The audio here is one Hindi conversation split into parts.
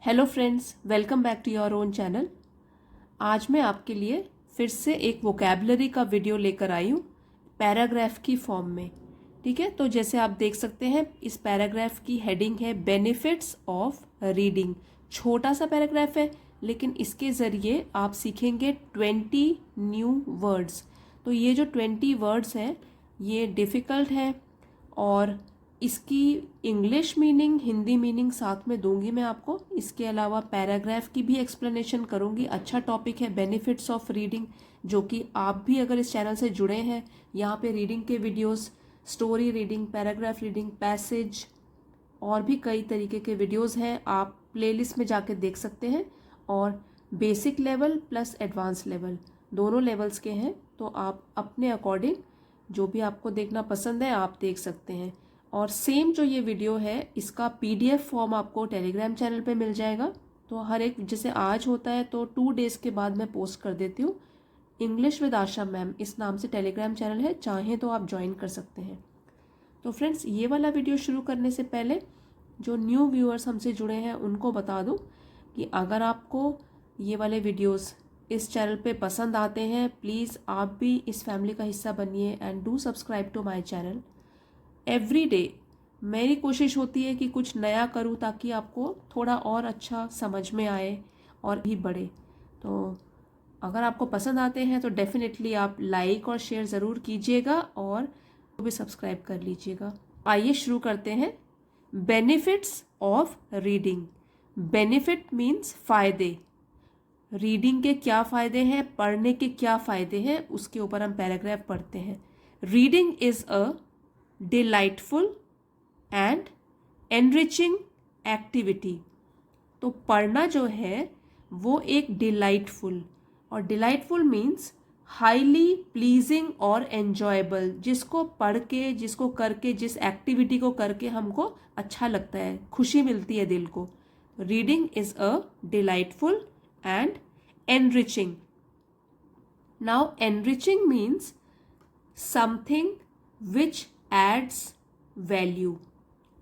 Hello friends, welcome back to your own channel. आज मैं आपके लिए फिर से एक वोकैबुलरी का वीडियो लेकर आई हूँ पैराग्राफ की फॉर्म में। ठीक है, तो जैसे आप देख सकते हैं इस पैराग्राफ की हेडिंग है बेनिफिट्स ऑफ रीडिंग। छोटा सा पैराग्राफ है लेकिन इसके ज़रिए आप सीखेंगे 20 न्यू वर्ड्स। तो ये जो 20 वर्ड्स हैं ये डिफ़िकल्ट है और इसकी इंग्लिश मीनिंग हिंदी मीनिंग साथ में दूंगी मैं आपको। इसके अलावा पैराग्राफ की भी एक्सप्लेनेशन करूंगी। अच्छा टॉपिक है बेनिफिट्स ऑफ रीडिंग, जो कि आप भी अगर इस चैनल से जुड़े हैं, यहाँ पे रीडिंग के videos, story reading, paragraph reading, passage और भी कई तरीके के वीडियोस हैं, आप प्लेलिस्ट में जाके देख सकते हैं। और basic level plus advance level दोनों लेवल्स के हैं, तो आप अपने अकॉर्डिंग जो भी आपको देखना पसंद है आप देख सकते हैं। और सेम जो ये वीडियो है इसका पीडीएफ फॉर्म आपको टेलीग्राम चैनल पे मिल जाएगा। तो हर एक, जैसे आज होता है तो 2 डेज़ के बाद मैं पोस्ट कर देती हूँ। इंग्लिश विद आशा मैम इस नाम से टेलीग्राम चैनल है, चाहें तो आप ज्वाइन कर सकते हैं। तो फ्रेंड्स, ये वाला वीडियो शुरू करने से पहले जो न्यू व्यूअर्स हमसे जुड़े हैं उनको बता दूँ कि अगर आपको ये वाले वीडियोज़ इस चैनल पे पसंद आते हैं, प्लीज़ आप भी इस फैमिली का हिस्सा बनिए and do subscribe to my channel. Every day मेरी कोशिश होती है कि कुछ नया करूं ताकि आपको थोड़ा और अच्छा समझ में आए और भी बढ़े। तो अगर आपको पसंद आते हैं तो डेफिनेटली आप लाइक और शेयर ज़रूर कीजिएगा और भी सब्सक्राइब कर लीजिएगा। आइए शुरू करते हैं। Benefits of reading. Benefit means फ़ायदे। रीडिंग के क्या फ़ायदे हैं, पढ़ने के क्या फ़ायदे हैं, उसके ऊपर हम पैराग्राफ पढ़ते हैं। Reading is a delightful and enriching activity. तो पढ़ना जो है वो एक डिलाइटफुल, और डिलाइटफुल मीन्स हाईली प्लीजिंग और एन्जॉयबल, जिसको पढ़ के, जिसको करके, जिस एक्टिविटी को करके हमको अच्छा लगता है, खुशी मिलती है दिल को। Reading is a delightful and enriching. Now enriching means something which adds value.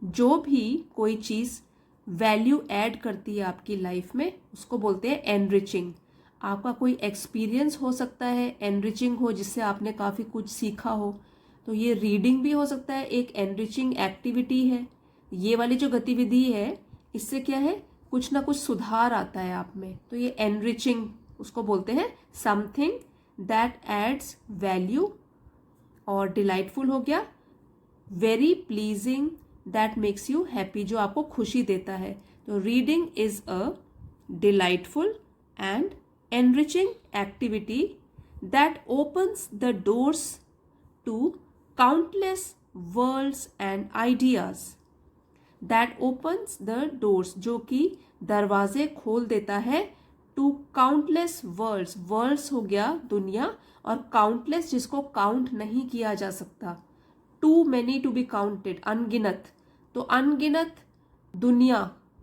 जो भी कोई चीज़ वैल्यू ऐड करती है आपकी लाइफ में उसको बोलते हैं एनरिचिंग। आपका कोई एक्सपीरियंस हो सकता है एनरिचिंग हो, जिससे आपने काफ़ी कुछ सीखा हो, तो ये रीडिंग भी हो सकता है, एक एनरिचिंग एक्टिविटी है। ये वाली जो गतिविधि है इससे क्या है, कुछ ना कुछ सुधार आता है आप में, तो ये एनरिचिंग उसको बोलते हैं। समथिंग दैट एड्स वैल्यू, और डिलाइटफुल हो गया very pleasing that makes you happy, जो आपको खुशी देता है। तो reading is a delightful and enriching activity that opens the doors to countless worlds and ideas. That opens the doors, जो कि दरवाजे खोल देता है, टू काउंटलेस वर्ल्ड्स। वर्ल्ड्स हो गया दुनिया, और काउंटलेस जिसको काउंट नहीं किया जा सकता। Too many to be counted, अनगिनत, तो अनगिनत दुनिया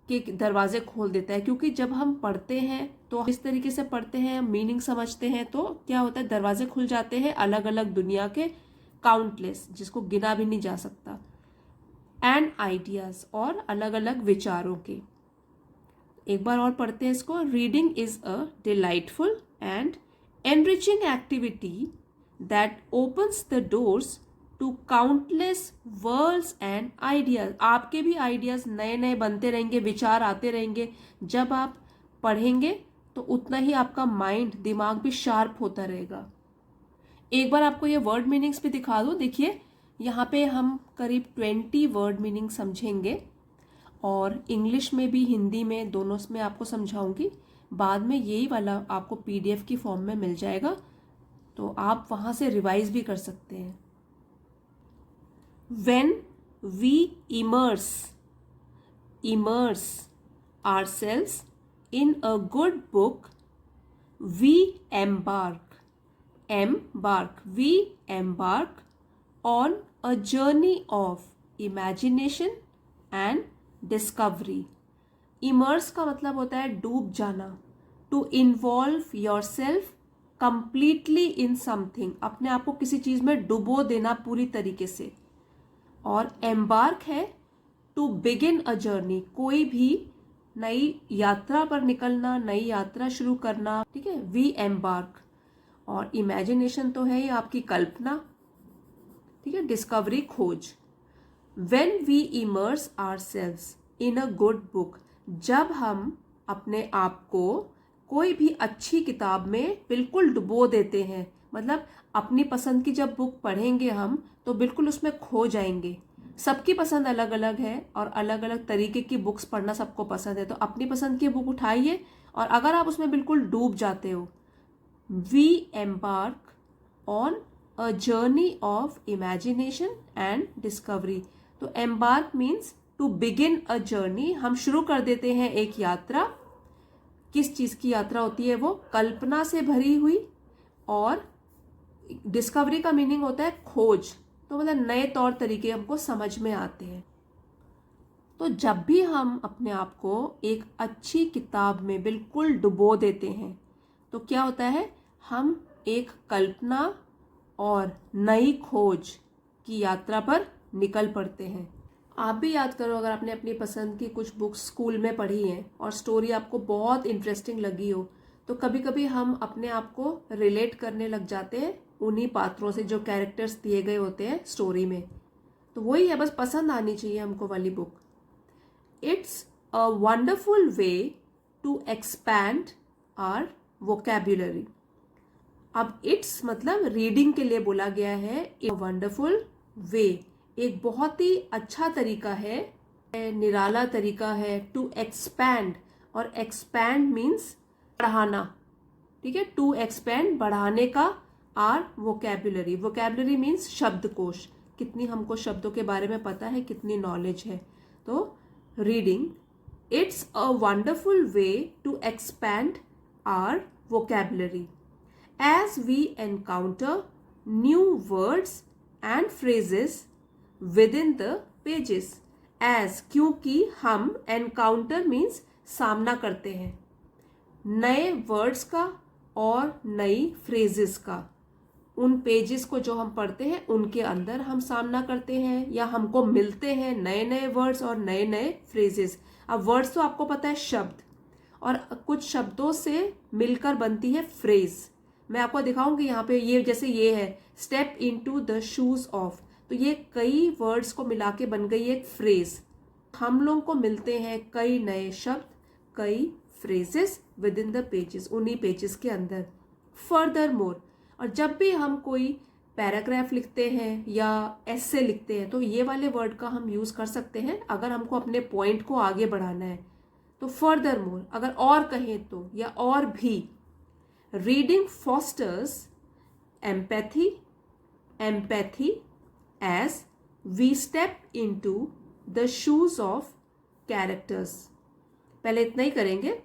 के दरवाजे खोल देता है। क्योंकि जब हम पढ़ते हैं तो इस तरीके से पढ़ते हैं, मीनिंग समझते हैं, तो क्या होता है, दरवाजे खुल जाते हैं अलग अलग दुनिया के, काउंटलेस जिसको गिना भी नहीं जा सकता, एंड आइडियाज, और अलग अलग विचारों के। एक बार और पढ़ते हैं इसको। Reading is a delightful and enriching activity that opens the doors to countless worlds and ideas. आपके भी आइडियाज नए नए बनते रहेंगे, विचार आते रहेंगे। जब आप पढ़ेंगे तो उतना ही आपका माइंड, दिमाग भी शार्प होता रहेगा। एक बार आपको ये वर्ड मीनिंग्स भी दिखा दूँ। देखिए यहाँ पे हम करीब 20 वर्ड मीनिंग समझेंगे, और इंग्लिश में भी हिंदी में दोनों में आपको समझाऊंगी। बाद में यही वाला आपको पीडीएफ की फॉर्म में मिल जाएगा, तो आप वहाँ से रिवाइज भी कर सकते हैं। When we immerse ourselves in a good book, we embark on a journey of imagination and discovery. Immerse का मतलब होता है डूब जाना, to involve yourself completely in something, अपने आप को किसी चीज़ में डुबो देना पूरी तरीके से। और एम्बार्क है टू बिगिन अ जर्नी, कोई भी नई यात्रा पर निकलना, नई यात्रा शुरू करना, ठीक है, वी एम्बार्क। और इमेजिनेशन तो है ये आपकी कल्पना, ठीक है, डिस्कवरी खोज। When we immerse ourselves in a good book, जब हम अपने आप को कोई भी अच्छी किताब में बिल्कुल डुबो देते हैं, मतलब अपनी पसंद की जब बुक पढ़ेंगे हम तो बिल्कुल उसमें खो जाएंगे। सबकी पसंद अलग अलग है और अलग अलग तरीके की बुक्स पढ़ना सबको पसंद है, तो अपनी पसंद की बुक उठाइए और अगर आप उसमें बिल्कुल डूब जाते हो, we embark on a journey of imagination and discovery. तो embark means to begin a journey, हम शुरू कर देते हैं एक यात्रा। किस चीज़ की यात्रा होती है वो? कल्पना से भरी हुई। और डिस्कवरी का मीनिंग होता है खोज, तो मतलब नए तौर तरीके हमको समझ में आते हैं। तो जब भी हम अपने आप को एक अच्छी किताब में बिल्कुल डुबो देते हैं तो क्या होता है, हम एक कल्पना और नई खोज की यात्रा पर निकल पड़ते हैं। आप भी याद करो, अगर आपने अपनी पसंद की कुछ बुक्स स्कूल में पढ़ी हैं और स्टोरी आपको बहुत इंटरेस्टिंग लगी हो, तो कभी कभी हम अपने आप को रिलेट करने लग जाते हैं उन्हीं पात्रों से जो कैरेक्टर्स दिए गए होते हैं स्टोरी में। तो वही है, बस पसंद आनी चाहिए हमको वाली book. It's a wonderful way to expand our vocabulary. अब इट्स मतलब रीडिंग के लिए बोला गया है। ए वंडरफुल वे, एक बहुत ही अच्छा तरीका है, निराला तरीका है, टू एक्सपैंड। और एक्सपैंड मीन्स बढ़ाना, ठीक है, टू एक्सपैंड बढ़ाने का। आर वोकैब्युलरी, वोकैब्युलरी मीन्स शब्दकोश, कितनी हमको शब्दों के बारे में पता है, कितनी नॉलेज है। तो reading, it's a wonderful way to expand our vocabulary as we encounter new words and phrases within the pages। as, क्योंकि हम, encounter means सामना करते हैं नए वर्ड्स का और नई फ्रेजेस का। उन पेजेस को जो हम पढ़ते हैं उनके अंदर हम सामना करते हैं या हमको मिलते हैं नए नए वर्ड्स और नए नए फ्रेजेस। अब वर्ड्स तो आपको पता है शब्द, और कुछ शब्दों से मिलकर बनती है फ्रेज। मैं आपको दिखाऊंगी यहाँ पे, ये जैसे ये है step into the shoes of, तो ये कई वर्ड्स को मिला के बन गई एक फ्रेज। हम लोगों को मिलते हैं कई नए शब्द, कई phrases with in the pages, उन्हीं पेजेस के अंदर। फर्दर मोर, और जब भी हम कोई पैराग्राफ लिखते हैं या एस्से लिखते हैं तो ये वाले वर्ड का हम यूज कर सकते हैं अगर हमको अपने पॉइंट को आगे बढ़ाना है। तो फर्दर मोर, अगर और कहें तो, या और भी। Reading fosters empathy, empathy as we step into the shoes of characters। पहले इतना ही करेंगे।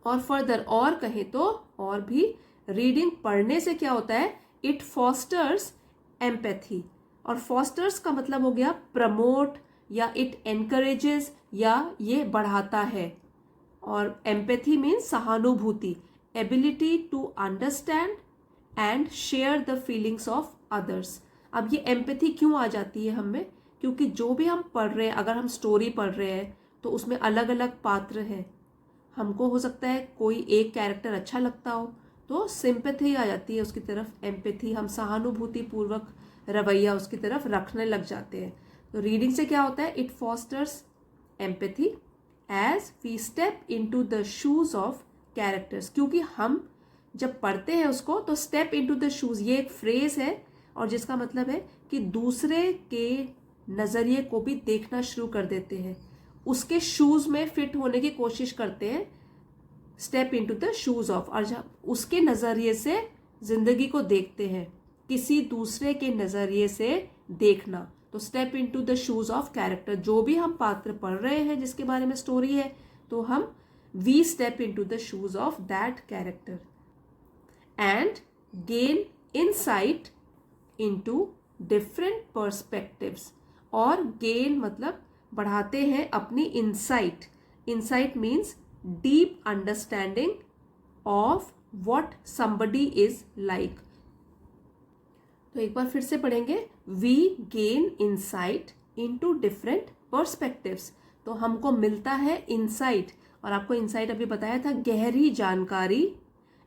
और फर्दर, और कहें तो और भी। रीडिंग पढ़ने से क्या होता है, इट फॉस्टर्स एम्पैथी। और फॉस्टर्स का मतलब हो गया प्रमोट, या इट एनकरेजेस, या ये बढ़ाता है। और एम्पैथी मीन्स सहानुभूति, ability to understand and share the feelings of others. अब ये एम्पैथी क्यों आ जाती है हमें, क्योंकि जो भी हम पढ़ रहे हैं, अगर हम स्टोरी पढ़ रहे हैं तो उसमें अलग अलग पात्र हैं। हमको हो सकता है कोई एक कैरेक्टर अच्छा लगता हो तो सिंपैथी आ जाती है उसकी तरफ, एम्पैथी, हम सहानुभूति पूर्वक रवैया उसकी तरफ रखने लग जाते हैं। तो रीडिंग से क्या होता है, it fosters empathy as we step into the shoes of characters. क्योंकि हम जब पढ़ते हैं उसको तो स्टेप इनटू द शूज, ये एक फ्रेज है और जिसका मतलब है कि दूसरे के नज़रिए को भी देखना शुरू कर देते हैं, उसके शूज में फिट होने की कोशिश करते हैं। Step into the shoes of, और जब उसके नज़रिए से जिंदगी को देखते हैं, किसी दूसरे के नज़रिए से देखना। तो step into the shoes of character, जो भी हम पात्र पढ़ रहे हैं जिसके बारे में स्टोरी है, तो हम we step into the shoes of that character and gain insight into different perspectives. और गेन मतलब बढ़ाते हैं अपनी insight. Insight means deep understanding of what somebody is like. तो एक बार फिर से पढ़ेंगे, we gain insight into different perspectives. तो तो हमको मिलता है इंसाइट, और आपको इंसाइट अभी बताया था, गहरी जानकारी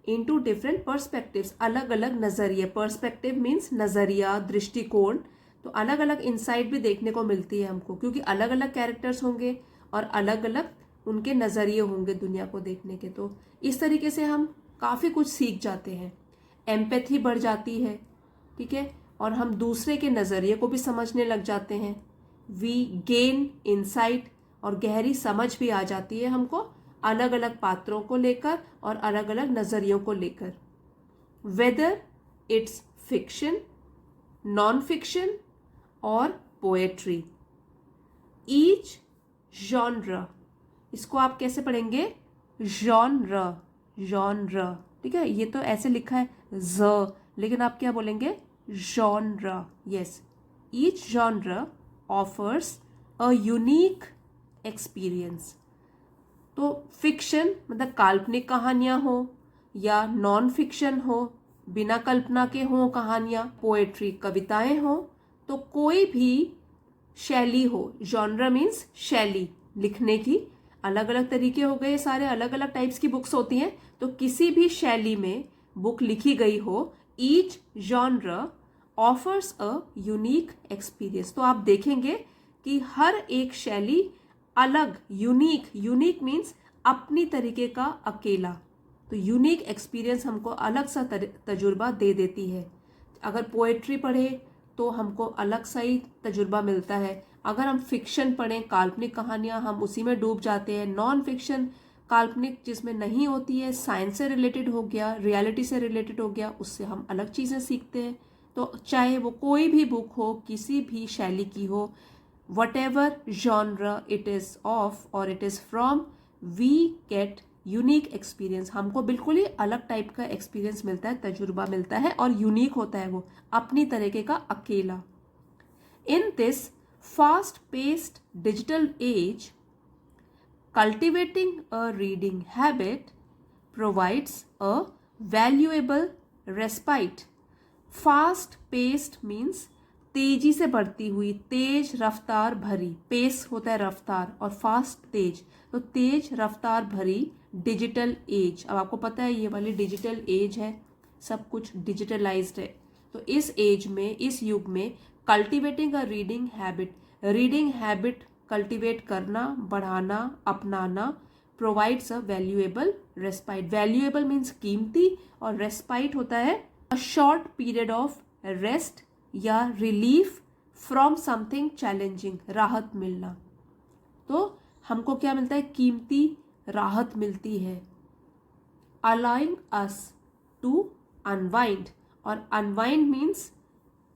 इनटू डिफरेंट पर्सपेक्टिव्स, अलग अलग नजरिए। पर्सपेक्टिव मीन्स नजरिया, दृष्टिकोण। तो अलग अलग इंसाइट भी देखने को मिलती है हमको, क्योंकि अलग अलग कैरेक्टर्स होंगे और अलग अलग उनके नजरिए होंगे दुनिया को देखने के। तो इस तरीके से हम काफी कुछ सीख जाते हैं, एम्पैथी बढ़ जाती है, ठीक है, और हम दूसरे के नजरिए को भी समझने लग जाते हैं। वी गेन इंसाइट, और गहरी समझ भी आ जाती है हमको अलग अलग पात्रों को लेकर और अलग अलग नजरियों को लेकर। Whether it's fiction, non fiction और पोएट्री। ईच जॉनर, इसको आप कैसे पढ़ेंगे? जॉनर, जॉनर, ठीक है। ये तो ऐसे लिखा है ज, लेकिन आप क्या बोलेंगे? Genre, yes. Each genre offers a unique experience. तो फिक्शन मतलब काल्पनिक कहानियां हो, या नॉन फिक्शन हो, बिना कल्पना के हो कहानियां, पोएट्री कविताएं हो, तो कोई भी शैली हो। जॉनर मीन्स शैली, लिखने की अलग अलग तरीके हो गए, सारे अलग अलग टाइप्स की बुक्स होती हैं, तो किसी भी शैली में बुक लिखी गई हो। Each genre offers a unique experience. तो आप देखेंगे कि हर एक शैली अलग, यूनिक, यूनिक मीन्स अपनी तरीके का अकेला। तो यूनिक एक्सपीरियंस हमको अलग सा तजुर्बा दे देती है। अगर पोएट्री पढ़े तो हमको अलग सा ही तजुर्बा मिलता है। अगर हम फिक्शन पढ़ें, काल्पनिक कहानियां, हम उसी में डूब जाते हैं। नॉन फिक्शन काल्पनिक जिसमें नहीं होती है, साइंस से रिलेटेड हो गया, रियलिटी से रिलेटेड हो गया, उससे हम अलग चीज़ें सीखते हैं। तो चाहे वो कोई भी बुक हो, किसी भी शैली की हो, whatever genre it is of or it is from, we get unique experience। हमको बिल्कुल ही अलग टाइप का एक्सपीरियंस मिलता है, तजुर्बा मिलता है, और यूनिक होता है वो, अपनी तरीके का अकेला। In this fast paced digital age, cultivating a reading habit provides a valuable respite। Fast paced means तेजी से बढ़ती हुई, तेज रफ्तार भरी, पेस होता है रफ्तार, और फास्ट तेज, तो तेज रफ्तार भरी डिजिटल एज। अब आपको पता है ये वाली डिजिटल एज है, सब कुछ डिजिटलाइज्ड है। तो इस एज में, इस युग में, cultivating a reading habit, reading habit cultivate करना, बढ़ाना, अपनाना, provides a valuable respite. Valuable means कीमती, और रेस्पाइट होता है a short period of rest या रिलीफ फ्रॉम समथिंग चैलेंजिंग, राहत मिलना। तो हमको क्या मिलता है? कीमती राहत मिलती है। अलाउइंग अस टू अनवाइंड, और अनवाइंड मीन्स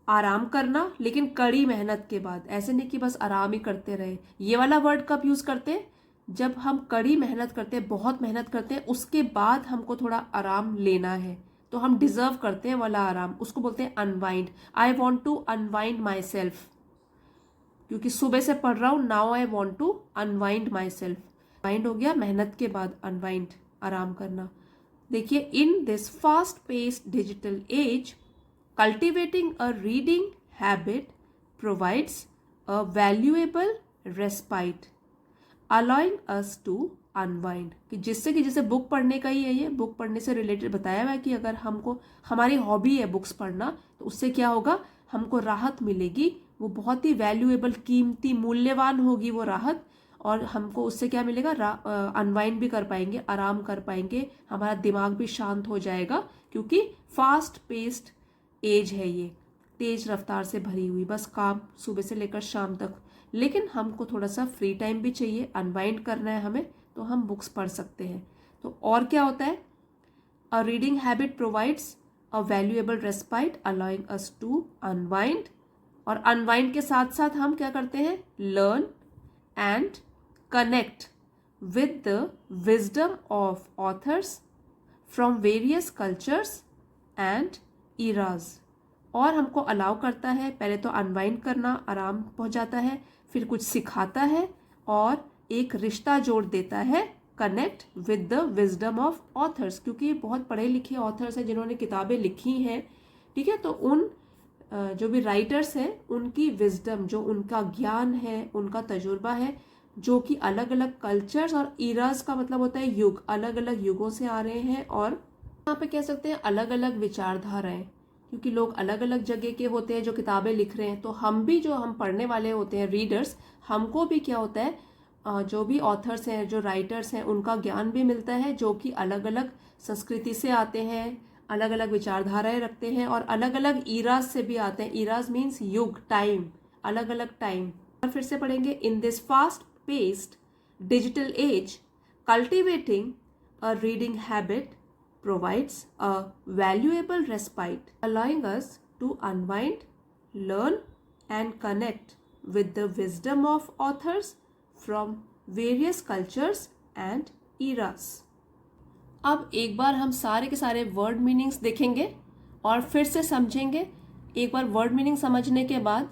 आराम करना, लेकिन कड़ी मेहनत के बाद। ऐसे नहीं कि बस आराम ही करते रहे। ये वाला वर्ड कब यूज करते हैं? जब हम कड़ी मेहनत करते हैं, बहुत मेहनत करते हैं, उसके बाद हमको थोड़ा आराम लेना है, तो हम डिजर्व करते हैं वाला आराम, उसको बोलते हैं unwind. I want to unwind myself, क्योंकि सुबह से पढ़ रहा हूं, now I want to unwind myself. Unwind हो गया मेहनत के बाद, अनवाइंड आराम करना। देखिए, in this fast paced digital age, cultivating a reading habit provides a valuable respite, allowing us to unwind. कि जिससे कि जैसे बुक पढ़ने का ही है, ये बुक पढ़ने से रिलेटेड बताया हुआ है कि अगर हमको, हमारी हॉबी है बुक्स पढ़ना, तो उससे क्या होगा? हमको राहत मिलेगी, वो बहुत ही वैल्यूएबल, कीमती, मूल्यवान होगी वो राहत, और हमको उससे क्या मिलेगा? अनवाइंड भी कर पाएंगे, आराम कर पाएंगे, हमारा दिमाग भी शांत हो जाएगा, क्योंकि फास्ट पेस्ड एज है ये, तेज रफ्तार से भरी हुई, बस काम सुबह से लेकर शाम तक। लेकिन हमको थोड़ा सा फ्री टाइम भी चाहिए, अनवाइंड करना है हमें, तो हम बुक्स पढ़ सकते हैं। तो और क्या होता है? A reading habit provides a valuable respite, allowing us to unwind. और अनवाइंड के साथ साथ हम क्या करते हैं? Learn and connect with the wisdom of authors from various cultures and eras. और हमको अलाउ करता है, पहले तो अनवाइंड करना, आराम पहुंचाता है, फिर कुछ सिखाता है, और एक रिश्ता जोड़ देता है, connect with the wisdom of authors, क्योंकि बहुत पढ़े लिखे ऑथर्स हैं जिन्होंने किताबें लिखी हैं, ठीक है। तो उन जो भी राइटर्स हैं, उनकी विजडम, जो उनका ज्ञान है, उनका तजुर्बा है, जो कि अलग अलग कल्चर्स, और ईरास का मतलब होता है युग, अलग अलग युगों से आ रहे हैं, और यहाँ पे कह सकते हैं अलग अलग विचारधाराएं, क्योंकि लोग अलग अलग जगह के होते हैं जो किताबें लिख रहे हैं। तो हम भी, जो हम पढ़ने वाले होते हैं रीडर्स, हमको भी क्या होता है, जो भी ऑथर्स हैं, जो राइटर्स हैं, उनका ज्ञान भी मिलता है, जो कि अलग अलग संस्कृति से आते हैं, अलग अलग विचारधाराएं रखते हैं, और अलग अलग ईराज से भी आते हैं। ईराज मीन्स युग, टाइम, अलग अलग टाइम। और फिर से पढ़ेंगे, इन this fast paced digital age cultivating a reading habit provides a valuable respite, allowing us to unwind, learn, and connect with the wisdom of authors from various cultures and eras. अब एक बार हम सारे के सारे वर्ड मीनिंग्स देखेंगे और फिर से समझेंगे। एक बार वर्ड मीनिंग समझने के बाद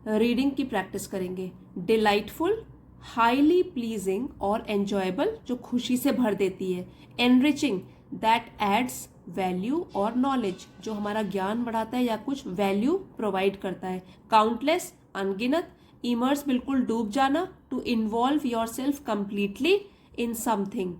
रीडिंग की प्रैक्टिस करेंगे। डिलाइटफुल, हाईली प्लीजिंग और एंजॉयबल, जो खुशी से भर देती है। एनरिचिंग, दैट एड्स वैल्यू और नॉलेज, जो हमारा ज्ञान बढ़ाता है या कुछ वैल्यू प्रोवाइड करता है। काउंटलेस, अनगिनत। इमर्स, बिल्कुल डूब जाना। To involve yourself completely in something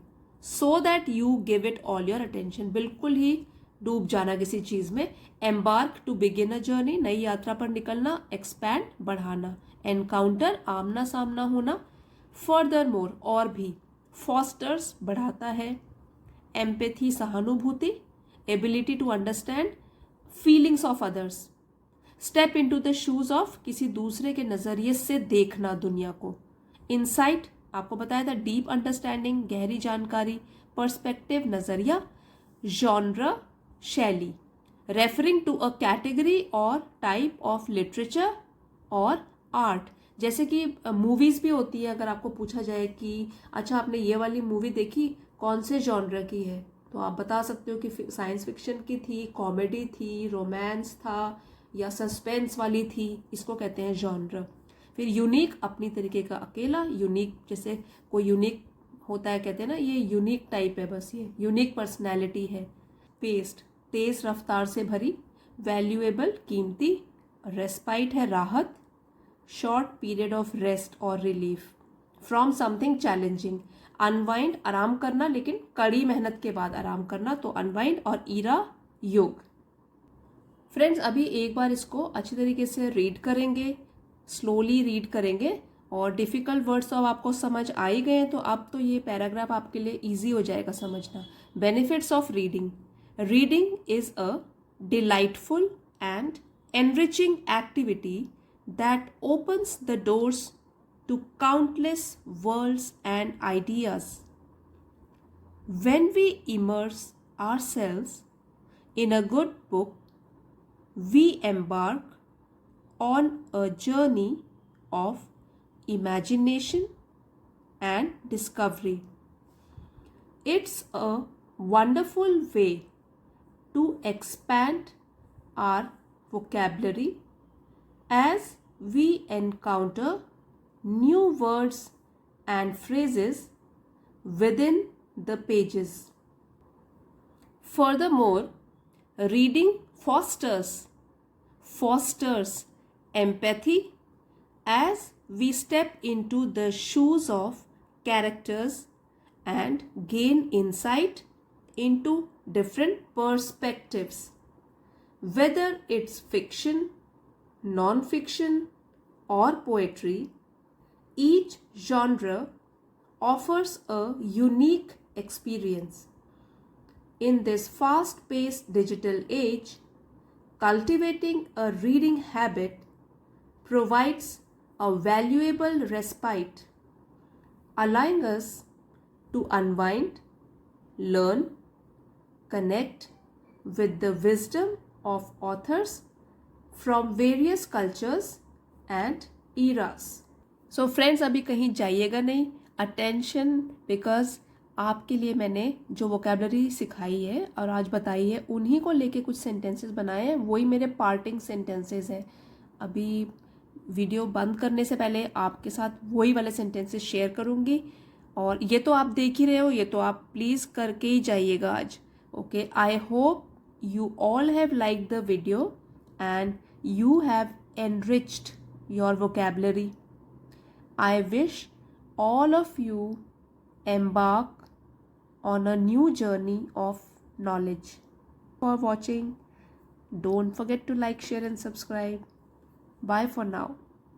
so that you give it all your attention, बिल्कुल ही डूब जाना किसी चीज में। Embark, to begin a journey, नई यात्रा पर निकलना। एक्सपैंड, बढ़ाना। एनकाउंटर, आमना सामना होना। फर्दर मोर, और भी। फॉस्टर्स, बढ़ाता है। एम्पैथी, सहानुभूति। Ability to understand feelings of others. Step into the shoes of, किसी दूसरे के नजरिए से देखना दुनिया को। इनसाइट, आपको बताया था, डीप अंडरस्टैंडिंग, गहरी जानकारी। पर्सपेक्टिव, नजरिया। जॉनरा, शैली, रेफरिंग टू अ कैटेगरी और टाइप ऑफ लिटरेचर और आर्ट। जैसे कि मूवीज भी होती है, अगर आपको पूछा जाए कि अच्छा आपने ये वाली मूवी देखी, कौन से जॉनर की है, तो आप बता सकते हो कि साइंस फिक्शन की थी, कॉमेडी थी, रोमांस था, या सस्पेंस वाली थी। इसको कहते हैं जॉनर। फिर यूनिक, अपनी तरीके का अकेला। यूनिक, जैसे कोई यूनिक होता है, कहते हैं ना ये यूनिक टाइप है, बस ये यूनिक पर्सनैलिटी है। पेस्ट, तेज रफ्तार से भरी। वैल्यूएबल, कीमती। रेस्पाइट है राहत। शॉर्ट पीरियड ऑफ रेस्ट और relief from something challenging. Unwind, आराम करना, लेकिन कड़ी मेहनत के बाद आराम करना, तो अनवाइंड। और ईरा, योग। फ्रेंड्स, अभी एक बार इसको अच्छी तरीके से रीड करेंगे, स्लोली रीड करेंगे, और डिफिकल्ट वर्ड्स तो अब आपको समझ आ ही गए हैं, तो अब तो ये पैराग्राफ आपके लिए इजी हो जाएगा समझना। Benefits of reading. Reading is a delightful and enriching activity that opens the doors to countless worlds and ideas. When we immerse ourselves in a good book, we embark on a journey of imagination and discovery. It's a wonderful way to expand our vocabulary as we encounter new words and phrases within the pages. Furthermore, reading fosters empathy as we step into the shoes of characters and gain insight into different perspectives. Whether it's fiction, non-fiction, or poetry, each genre offers a unique experience. In this fast-paced digital age, cultivating a reading habit provides a valuable respite, allowing us to unwind, learn, connect with the wisdom of authors from various cultures and eras. So friends, अभी कहीं जाइएगा नहीं, attention, because आपके लिए मैंने जो वोकेबलरी सिखाई है और आज बताई है, उन्हीं को लेके कुछ सेंटेंसेस बनाए हैं, वही मेरे पार्टिंग सेंटेंसेस हैं। अभी वीडियो बंद करने से पहले आपके साथ वही वाले सेंटेंसेस शेयर करूँगी, और ये तो आप देख ही रहे हो, ये तो आप प्लीज़ करके ही जाइएगा आज। Okay, I hope you all have liked the video and you have enriched your vocabulary. I wish all of you embark on a new journey of knowledge. For watching, don't forget to like, share and subscribe. Bye for now.